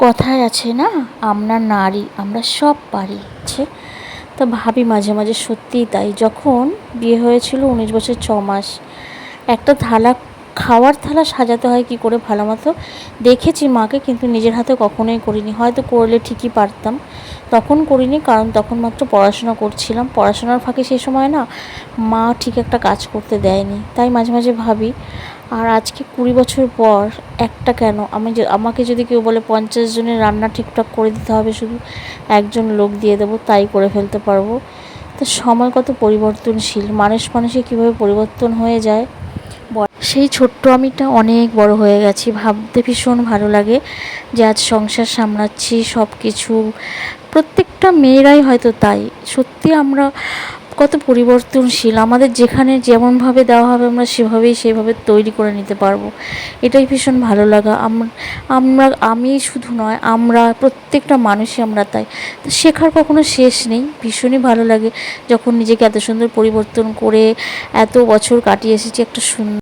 কথায় আছে না, আমরা নারী আমরা সব পারি। তো ভাবি মাঝে মাঝে সত্যিই তাই। যখন বিয়ে হয়েছিল 19 বছর 6 মাস, একটা থালা, খাওয়ার থালা সাজাতে হয় কী করে ভালো মতো দেখেছি মাকে, কিন্তু নিজের হাতে কখনোই করিনি। হয়তো করলে ঠিকই পারতাম, তখন করিনি কারণ তখন মাত্র পড়াশোনা করছিলাম। পড়াশোনার ফাঁকে সেই সময় না মা ঠিক একটা কাজ করতে দেয়নি, তাই মাঝে মাঝে ভাবি। আর আজকে 20 বছর পর একটা কেন, আমাকে যদি কেউ বলে 50 জনের রান্না ঠিকঠাক করে দিতে হবে, শুধু একজন লোক দিয়ে দেবো, তাই করে ফেলতে পারবো। তো সময় কত পরিবর্তনশীল, মানুষে কীভাবে পরিবর্তন হয়ে যায়। সেই ছোট্ট আমিটা অনেক বড় হয়ে গেছি, ভাবতে ভীষণ ভালো লাগে যে আজ সংসার সামলাচ্ছি। সব কিছু প্রত্যেকটা মেয়েরাই হয়তো তাই। সত্যি আমরা কত পরিবর্তনশীল, আমাদের যেখানে যেমনভাবে দেওয়া হবে আমরা সেইভাবে তৈরি করে নিতে পারবো। এটাই ভীষণ ভালো লাগা। আমি শুধু নয়, আমরা প্রত্যেকটা মানুষই আমরা তাই। তো শেখার কখনো শেষ নেই। ভীষণই ভালো লাগে যখন নিজেকে এত সুন্দর পরিবর্তন করে এত বছর কাটিয়ে এসেছি একটা সুন্দর